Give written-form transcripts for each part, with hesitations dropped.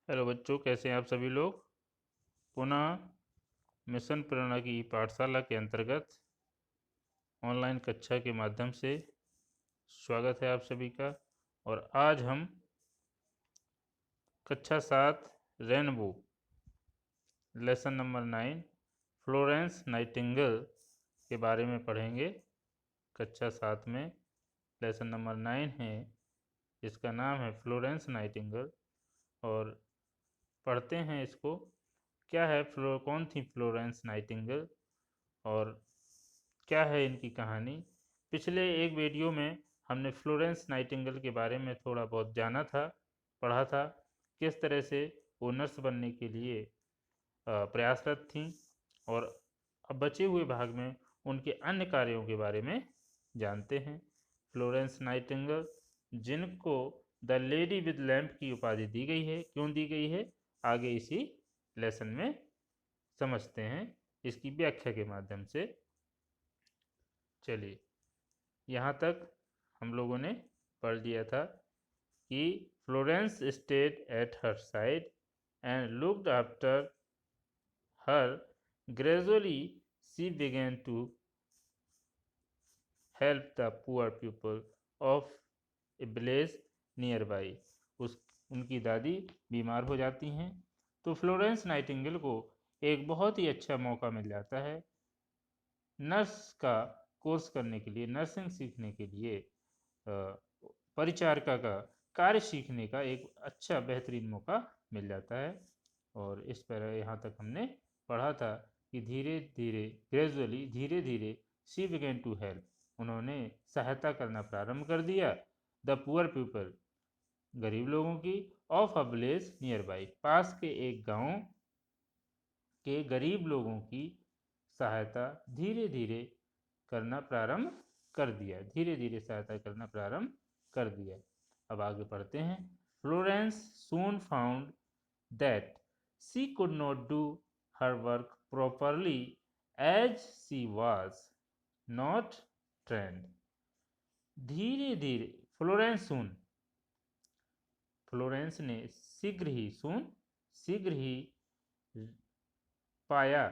Hello बच्चों, कैसे हैं आप सभी लोग। पुनः मिशन प्रेरणा की पाठशाला के अंतर्गत ऑनलाइन कक्षा के माध्यम से स्वागत है आप सभी का। और आज हम कक्षा 7 rainbow lesson number 9 Florence Nightingale के बारे में पढ़ेंगे। कक्षा 7 में लेसन नंबर 9 है, इसका नाम है फ्लोरेंस नाइटिंगेल। और पढ़ते हैं इसको। क्या है कौन थी फ्लोरेंस नाइटिंगेल और क्या है इनकी कहानी। पिछले एक वीडियो में हमने फ्लोरेंस नाइटिंगेल के बारे में थोड़ा बहुत जाना था, पढ़ा था, किस तरह से वो नर्स बनने के लिए प्रयासरत थीं। और अब बचे हुए भाग में उनके अन्य कार्यों के बारे में जानते हैं। फ्लोरेंस नाइटिंगेल, जिनको द लेडी विद लैम्प की उपाधि दी गई है, क्यों दी गई है आगे इसी लेसन में समझते हैं, इसकी व्याख्या के माध्यम से। चलिए, यहाँ तक हम लोगों ने पढ़ लिया था कि Florence stayed at her side and looked after her. Gradually she began to help the poor people of a village nearby। उनकी दादी बीमार हो जाती हैं तो फ्लोरेंस नाइटिंगेल को एक बहुत ही अच्छा मौका मिल जाता है नर्स का कोर्स करने के लिए, नर्सिंग सीखने के लिए, परिचारिका का कार्य सीखने का एक अच्छा बेहतरीन मौका मिल जाता है। और इस पर यहाँ तक हमने पढ़ा था कि धीरे धीरे, ग्रेजुअली, धीरे धीरे, शी बिगेन टू हेल्प, उन्होंने सहायता करना प्रारंभ कर दिया द पुअर पीपल, गरीब लोगों की, of a village nearby, पास के एक गांव के गरीब लोगों की सहायता धीरे धीरे करना प्रारंभ कर दिया, धीरे धीरे सहायता करना प्रारंभ कर दिया। अब आगे पढ़ते हैं। Florence soon found that she could not do her work properly as she was not trained. धीरे धीरे फ्लोरेंस ने शीघ्र ही पाया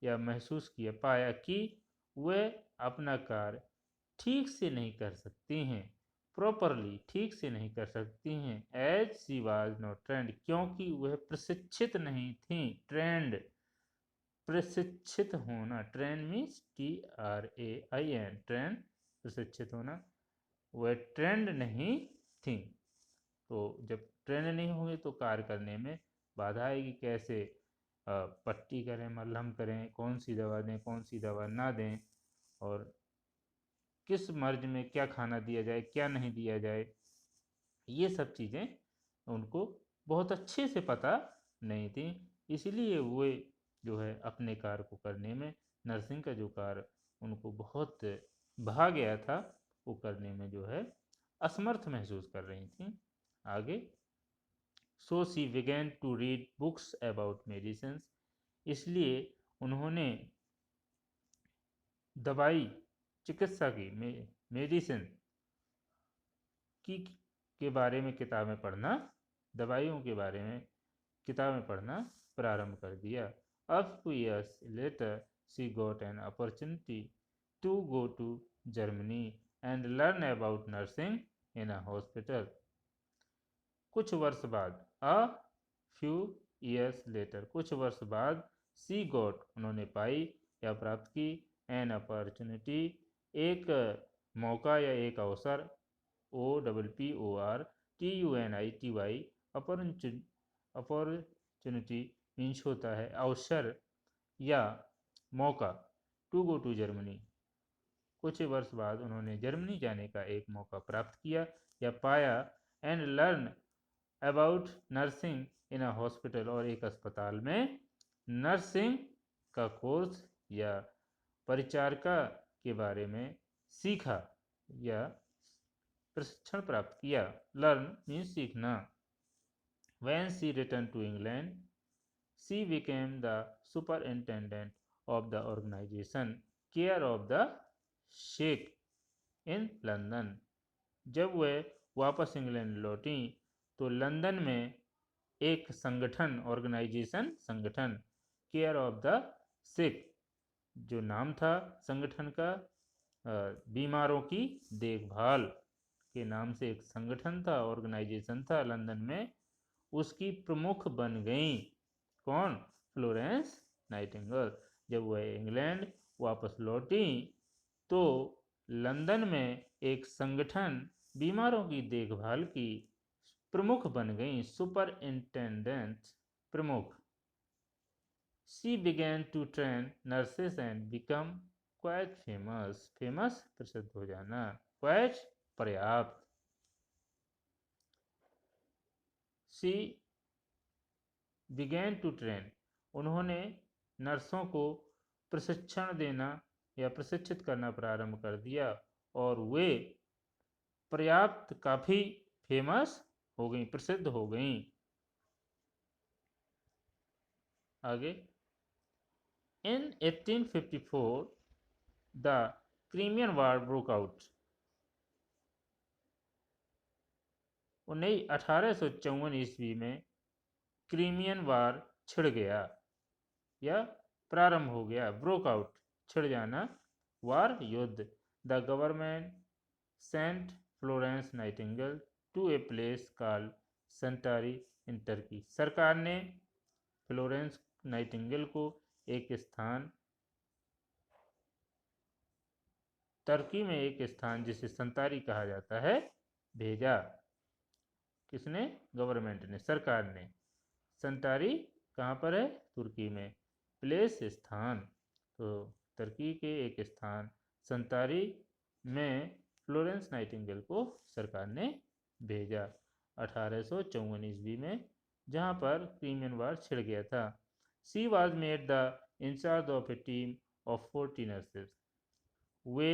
या महसूस किया, पाया कि वे अपना कार्य ठीक से नहीं कर सकती हैं, प्रॉपरली, ठीक से नहीं कर सकती हैं, as she was not trained, क्योंकि वह प्रशिक्षित नहीं थी। ट्रेंड, प्रशिक्षित होना, ट्रेंड मीन्स TRAIN, ट्रेंड, प्रशिक्षित होना, वह ट्रेंड नहीं थी। तो जब ट्रेंड नहीं होंगे तो कार्य करने में बाधा आएगी। कैसे पट्टी करें, मलहम करें, कौन सी दवा दें, कौन सी दवा ना दें, और किस मर्ज में क्या खाना दिया जाए, क्या नहीं दिया जाए, ये सब चीज़ें उनको बहुत अच्छे से पता नहीं थी। इसलिए वे जो है अपने कार्य को करने में, नर्सिंग का जो कार्य उनको बहुत भा गया था, वो करने में जो है असमर्थ महसूस कर रही थी। आगे, so she began to read books about medicine, इसलिए उन्होंने दवाई, चिकित्सा की, मेडिसिन की के बारे में किताबें पढ़ना, दवाइयों के बारे में किताबें पढ़ना प्रारंभ कर दिया। A few years later she got an opportunity to go to Germany and learn about nursing in a hospital। कुछ वर्ष बाद, a few years later, कुछ वर्ष बाद, she got, उन्होंने पाई या प्राप्त की, an opportunity, एक मौका या एक अवसर, OPPORTUNITY, अपॉर्चुनिटी मीन्स होता है अवसर या मौका, टू गो टू जर्मनी, कुछ वर्ष बाद उन्होंने जर्मनी जाने का एक मौका प्राप्त किया या पाया, and learn about nursing in a hospital, और एक अस्पताल में नर्सिंग का कोर्स या परिचारिका के बारे में सीखा या प्रशिक्षण प्राप्त किया। लर्न मीन्स सीखना। When she returned to England, she became the superintendent of the organization Care of the Sick in London। जब वह वापस इंग्लैंड लौटी तो लंदन में एक संगठन, ऑर्गेनाइजेशन संगठन, केयर ऑफ द सिक जो नाम था संगठन का, बीमारों की देखभाल के नाम से एक संगठन था, ऑर्गेनाइजेशन था लंदन में, उसकी प्रमुख बन गई। कौन? Florence Nightingale. जब वह इंग्लैंड वापस लौटी तो लंदन में एक संगठन बीमारों की देखभाल की प्रमुख बन गई, सुपरिंटेंडेंट प्रमुख। She began to train nurses and become quite famous. famous प्रसिद्ध हो जाना, quite पर्याप्त। She began to train उन्होंने नर्सों को प्रशिक्षण देना या प्रशिक्षित करना प्रारंभ कर दिया और वे पर्याप्त काफी फेमस हो गई, प्रसिद्ध हो गई। आगे In 1854 the Crimean War broke out। 1854 ईस्वी में क्रीमियन वार छिड़ गया या प्रारंभ हो गया। ब्रोक आउट छिड़ जाना, वार युद्ध। The government sent Florence Nightingale to a place called Scutari in Turkey. सरकार ने फ्लोरेंस नाइटिंगेल को एक स्थान, टर्की में एक स्थान जिसे संतारी कहा जाता है, भेजा। किसने? गवर्नमेंट ने, सरकार ने। संतारी कहाँ पर है? तुर्की में। प्लेस स्थान, तो तुर्की के एक स्थान संतारी में फ्लोरेंस नाइटिंगेल को सरकार ने भेजा 1854 ईस्वी में, जहाँ पर क्रीमियन वार छिड़ गया था। She was made the incharge of a team of 40 nurses. वे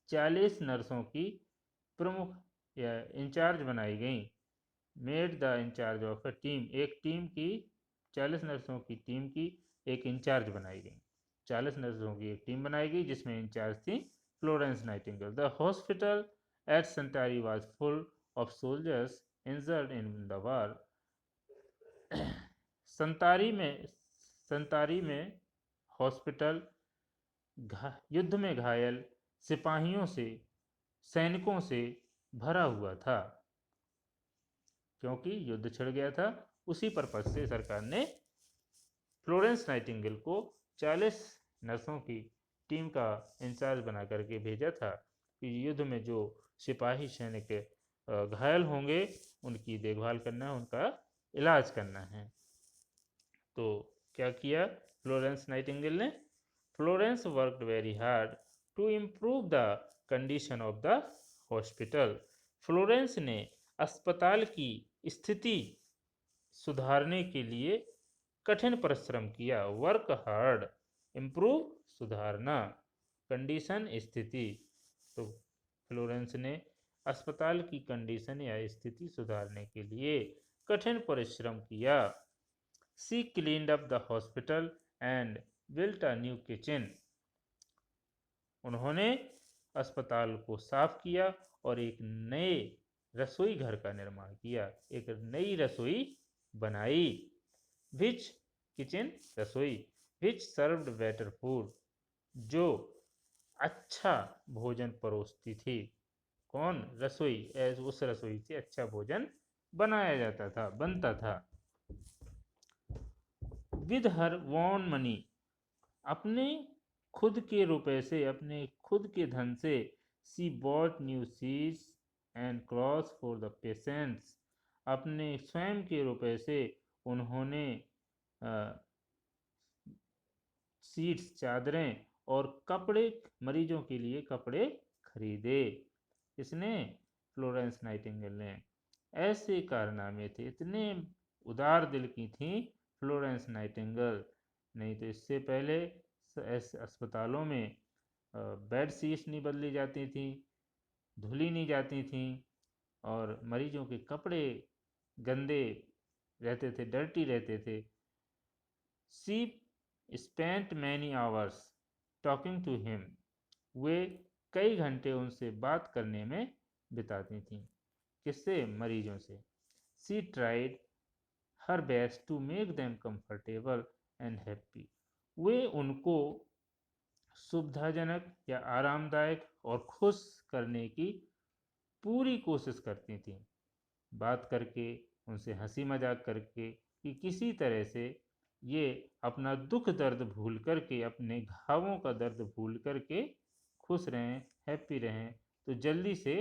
40 नर्सों की प्रमुख या इंचार्ज बनाई गई। Made the incharge of a team, एक टीम की, 40 नर्सों की टीम की एक इंचार्ज बनाई गई। 40 नर्सों की एक टीम बनाई गई जिसमें इंचार्ज थी Florence Nightingale. The hospital at Scutari was full of soldiers injured in the war. Scutari में हॉस्पिटल युद्ध में घायल सिपाहियों से, सैनिकों से भरा हुआ था, क्योंकि युद्ध छिड़ गया था। उसी पर्पज से सरकार ने फ्लोरेंस नाइटिंगेल को 40 नर्सों की टीम का इंचार्ज बना करके भेजा था कि युद्ध में जो सिपाही सैनिक घायल होंगे उनकी देखभाल करना है, उनका इलाज करना है। तो क्या किया फ्लोरेंस नाइटिंगेल ने? Florence worked very hard to improve the condition of the hospital. Florence ने अस्पताल की स्थिति सुधारने के लिए कठिन परिश्रम किया। वर्क हार्ड, इम्प्रूव सुधारना, कंडीशन स्थिति। तो फ्लोरेंस ने अस्पताल की कंडीशन या स्थिति सुधारने के लिए कठिन परिश्रम किया। She cleaned up the hospital and built a new kitchen. उन्होंने अस्पताल को साफ किया और एक नए रसोई घर का निर्माण किया, एक नई रसोई बनाई। विच किचन, रसोई। विच सर्व्ड बेटर फूड, जो अच्छा भोजन परोसती थी। कौन? रसोई। उस रसोई से अच्छा भोजन बनाया जाता था, बनता था। विद हर वॉन मनी, अपने खुद के रुपए से, अपने खुद के धन से, she bought new sheets and clothes for the patients. अपने स्वयं के रुपए से उन्होंने सीट्स, चादरें और कपड़े, मरीजों के लिए कपड़े खरीदे। इसने? फ्लोरेंस नाइटिंगेल ने। ऐसे कारनामे थे, इतने उदार दिल की थी फ्लोरेंस नाइटिंगेल। नहीं तो इससे पहले अस्पतालों में बेड शीट्स नहीं बदली जाती थी, धुली नहीं जाती थी, और मरीजों के कपड़े गंदे रहते थे, डर्टी रहते थे। She spent many hours talking to him. वे कई घंटे उनसे बात करने में बिताती थीं। किससे? मरीजों से। She tried her best to make them comfortable and happy. वे उनको सुविधाजनक या आरामदायक और खुश करने की पूरी कोशिश करती थी, बात करके, उनसे हंसी मजाक करके, कि किसी तरह से ये अपना दुख दर्द भूल करके, अपने घावों का दर्द भूल करके खुश रहें, हैप्पी रहें, तो जल्दी से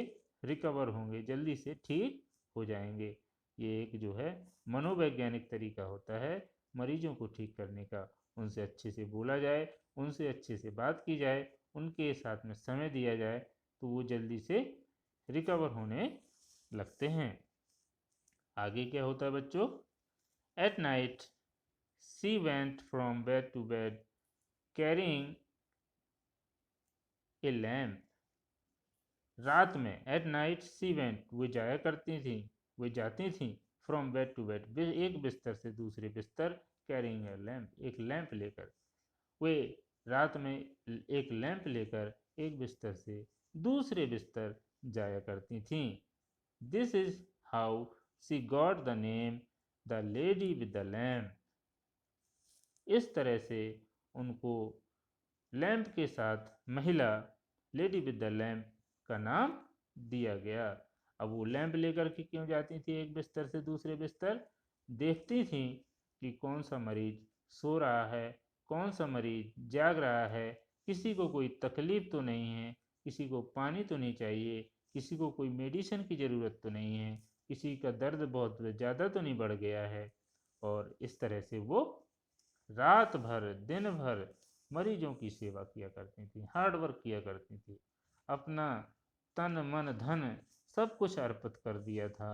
रिकवर होंगे, जल्दी से ठीक हो जाएंगे। ये एक जो है मनोवैज्ञानिक तरीका होता है मरीजों को ठीक करने का। उनसे अच्छे से बोला जाए, उनसे अच्छे से बात की जाए, उनके साथ में समय दिया जाए, तो वो जल्दी से रिकवर होने लगते हैं। आगे क्या होता है बच्चों? At night she went from bed to bed carrying a lamp. रात में, एट नाइट सी वेंट, वे जाया करती थी, वे जाती थी, फ्रॉम बेड टू बेड, एक बिस्तर से दूसरे बिस्तर, कैरिंग ए लैम्प, एक लैंप लेकर। वे रात में एक लैंप लेकर एक बिस्तर से दूसरे बिस्तर जाया करती थीं। This is how she got the name the lady with the lamp. इस तरह से उनको लैंप के साथ महिला, लेडी विद द लैम्प का नाम दिया गया। अब वो लैंप लेकर के क्यों जाती थी एक बिस्तर से दूसरे बिस्तर? देखती थी कि कौन सा मरीज सो रहा है, कौन सा मरीज जाग रहा है, किसी को कोई तकलीफ तो नहीं है, किसी को पानी तो नहीं चाहिए, किसी को कोई मेडिसिन की ज़रूरत तो नहीं है, किसी का दर्द बहुत ज़्यादा तो नहीं बढ़ गया है। और इस तरह से वो रात भर, दिन भर मरीजों की सेवा किया करती थी, हार्ड वर्क किया करती थी, अपना तन मन धन सब कुछ अर्पित कर दिया था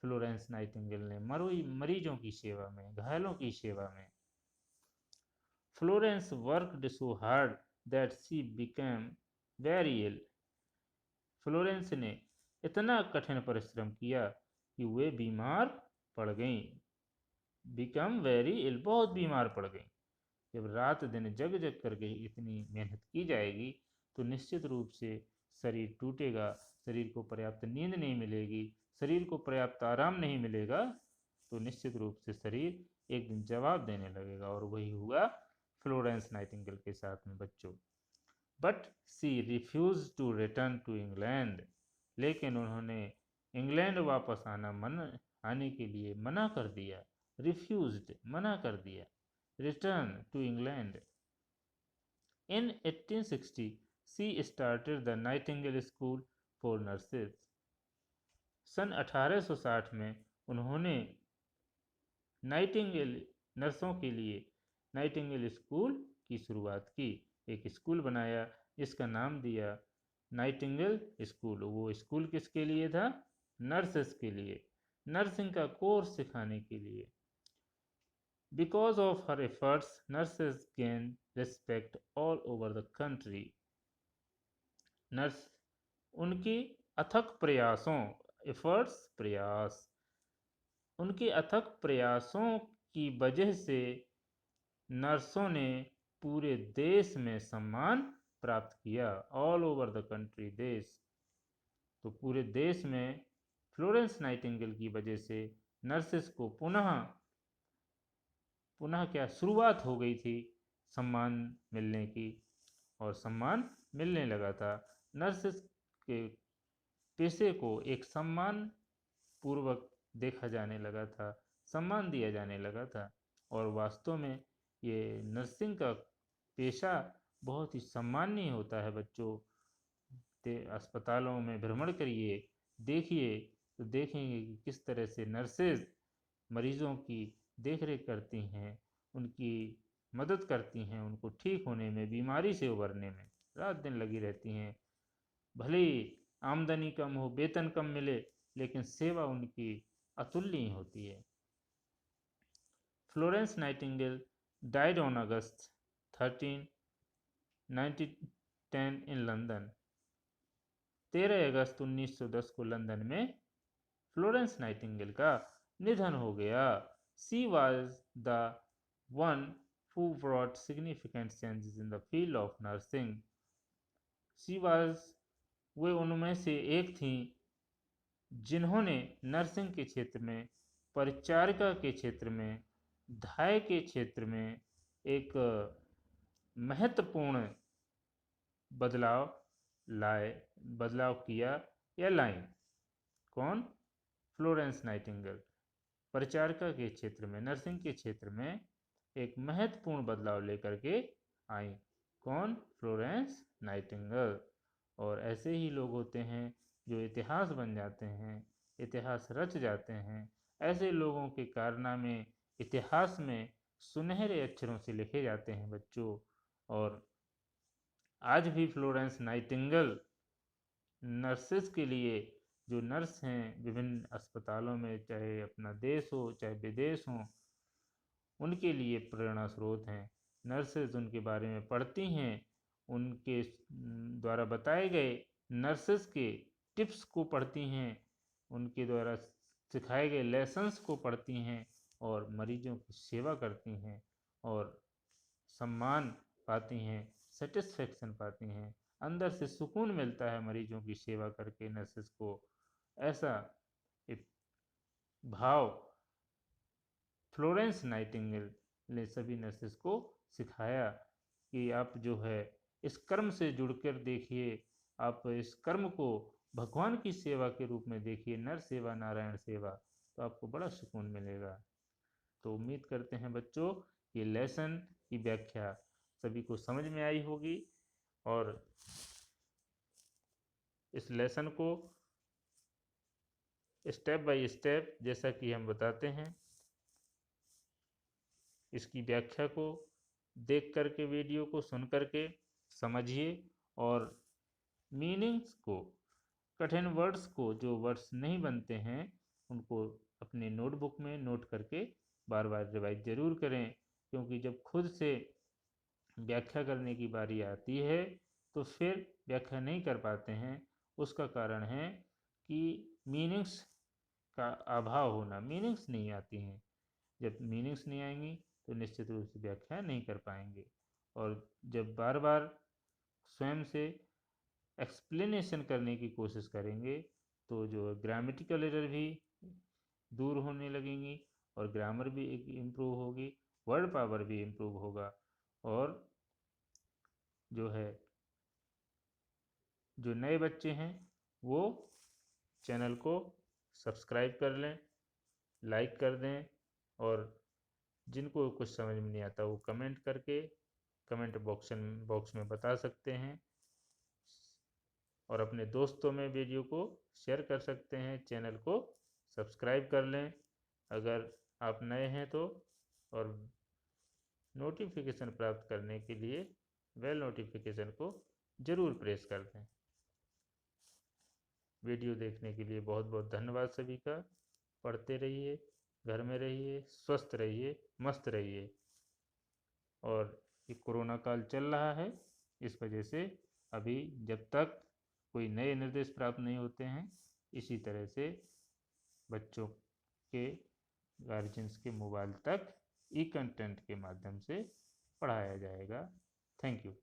फ्लोरेंस नाइटिंगेल ने मरीजों की सेवा में, घायलों की सेवा में। Florence worked so hard that she became very ill. Florence ने इतना कठिन परिश्रम किया कि वे बीमार पड़ गईं। बिकम वेरी इल, बहुत बीमार पड़ गईं। जब रात दिन जग जग करके इतनी मेहनत की जाएगी तो निश्चित रूप से शरीर टूटेगा, शरीर को पर्याप्त नींद नहीं मिलेगी, शरीर को पर्याप्त आराम नहीं मिलेगा, तो निश्चित रूप से शरीर एक दिन जवाब देने लगेगा। और वही हुआ फ्लोरेंस नाइटिंगेल के साथ में बच्चों। But she refuse to return to England. लेकिन उन्होंने इंग्लैंड वापस आने के लिए मना कर दिया। रिफ्यूज्ड, मना कर दिया। Return to England. In 1860, she started the Nightingale School for Nurses. सन 1860 में उन्होंने नाइटिंगेल नर्सों के लिए नाइटिंगेल स्कूल की शुरुआत की। एक स्कूल बनाया जिसका नाम दिया नाइटिंगेल स्कूल। वो स्कूल किसके लिए था? नर्सेस के लिए, नर्सिंग का कोर्स सिखाने के लिए। Because of her efforts, nurses gained respect all over the country. Nurse उनकी अथक प्रयासों, एफर्ट्स प्रयास, उनके अथक प्रयासों की वजह से नर्सों ने पूरे देश में सम्मान प्राप्त किया। ऑल ओवर द कंट्री, देश, तो पूरे देश में फ्लोरेंस नाइटिंगेल की वजह से नर्सेस को पुनः क्या शुरुआत हो गई थी सम्मान मिलने की, और सम्मान मिलने लगा था। नर्सेस के पेशे को एक सम्मान पूर्वक देखा जाने लगा था, सम्मान दिया जाने लगा था। और वास्तव में ये नर्सिंग का पेशा बहुत ही सम्माननीय होता है बच्चों। अस्पतालों में भ्रमण करिए, देखिए, तो देखेंगे कि किस तरह से नर्सेज मरीजों की देखरेख करती हैं, उनकी मदद करती हैं, उनको ठीक होने में, बीमारी से उबरने में रात दिन लगी रहती हैं। भले ही आमदनी कम हो, वेतन कम मिले, लेकिन सेवा उनकी अतुलनीय होती है। Florence Nightingale died on August 13, 1910 in London. 13 अगस्त 1910 को लंदन में फ्लोरेंस नाइटिंगेल का निधन हो गया। She was the one who brought significant changes in the field of nursing. She was, वे उनमें से एक थी जिन्होंने नर्सिंग के क्षेत्र में परिचारिका के क्षेत्र में, धाय के क्षेत्र में एक महत्वपूर्ण बदलाव किया या लाई। कौन? Florence Nightingale. परिचारिका के क्षेत्र में, नर्सिंग के क्षेत्र में एक महत्वपूर्ण बदलाव लेकर के आई। कौन? Florence Nightingale. और ऐसे ही लोग होते हैं जो इतिहास बन जाते हैं, इतिहास रच जाते हैं। ऐसे लोगों के कारनामे इतिहास में सुनहरे अक्षरों से लिखे जाते हैं बच्चों। और आज भी फ्लोरेंस नाइटिंगेल नर्सेस के लिए, जो नर्स हैं विभिन्न अस्पतालों में, चाहे अपना देश हो चाहे विदेश हो, उनके लिए प्रेरणा स्रोत हैं। नर्सेज उनके बारे में पढ़ती हैं, उनके द्वारा बताए गए नर्सेस के टिप्स को पढ़ती हैं, उनके द्वारा सिखाए गए लेसन्स को पढ़ती हैं और मरीजों की सेवा करती हैं और सम्मान पाती हैं, सेटिस्फेक्शन पाती हैं, अंदर से सुकून मिलता है मरीजों की सेवा करके नर्सेस को। ऐसा एक भाव फ्लोरेंस नाइटिंगेल ने सभी नर्सेस को सिखाया कि आप जो है इस कर्म से जुड़कर देखिए, आप इस कर्म को भगवान की सेवा के रूप में देखिए, नर सेवा नारायण सेवा, तो आपको बड़ा सुकून मिलेगा। तो उम्मीद करते हैं बच्चों ये लेसन की व्याख्या सभी को समझ में आई होगी और इस लेसन को स्टेप बाय स्टेप जैसा कि हम बताते हैं, इसकी व्याख्या को देख करके, वीडियो को सुन करके समझिए और मीनिंग्स को, कठिन वर्ड्स को, जो वर्ड्स नहीं बनते हैं उनको अपने नोटबुक में नोट करके बार बार रिवाइज जरूर करें, क्योंकि जब खुद से व्याख्या करने की बारी आती है तो फिर व्याख्या नहीं कर पाते हैं। उसका कारण है कि मीनिंग्स का अभाव होना, मीनिंग्स नहीं आती हैं। जब मीनिंग्स नहीं आएंगी तो निश्चित रूप से व्याख्या नहीं कर पाएंगे। और जब बार बार स्वयं से एक्सप्लेनेशन करने की कोशिश करेंगे तो जो ग्रामेटिकल एरर भी दूर होने लगेंगी और ग्रामर भी इम्प्रूव होगी, वर्ड पावर भी इम्प्रूव होगा। और जो है, जो नए बच्चे हैं वो चैनल को सब्सक्राइब कर लें, लाइक कर दें, और जिनको कुछ समझ में नहीं आता वो कमेंट करके कमेंट बॉक्स में बता सकते हैं और अपने दोस्तों में वीडियो को शेयर कर सकते हैं। चैनल को सब्सक्राइब कर लें अगर आप नए हैं तो, और नोटिफिकेशन प्राप्त करने के लिए बेल नोटिफिकेशन को ज़रूर प्रेस कर दें। वीडियो देखने के लिए बहुत बहुत धन्यवाद सभी का। पढ़ते रहिए, घर में रहिए, स्वस्थ रहिए, मस्त रहिए। और ये कोरोना काल चल रहा है, इस वजह से अभी जब तक कोई नए निर्देश प्राप्त नहीं होते हैं, इसी तरह से बच्चों के गार्जियंस के मोबाइल तक ई कंटेंट के माध्यम से पढ़ाया जाएगा। Thank you.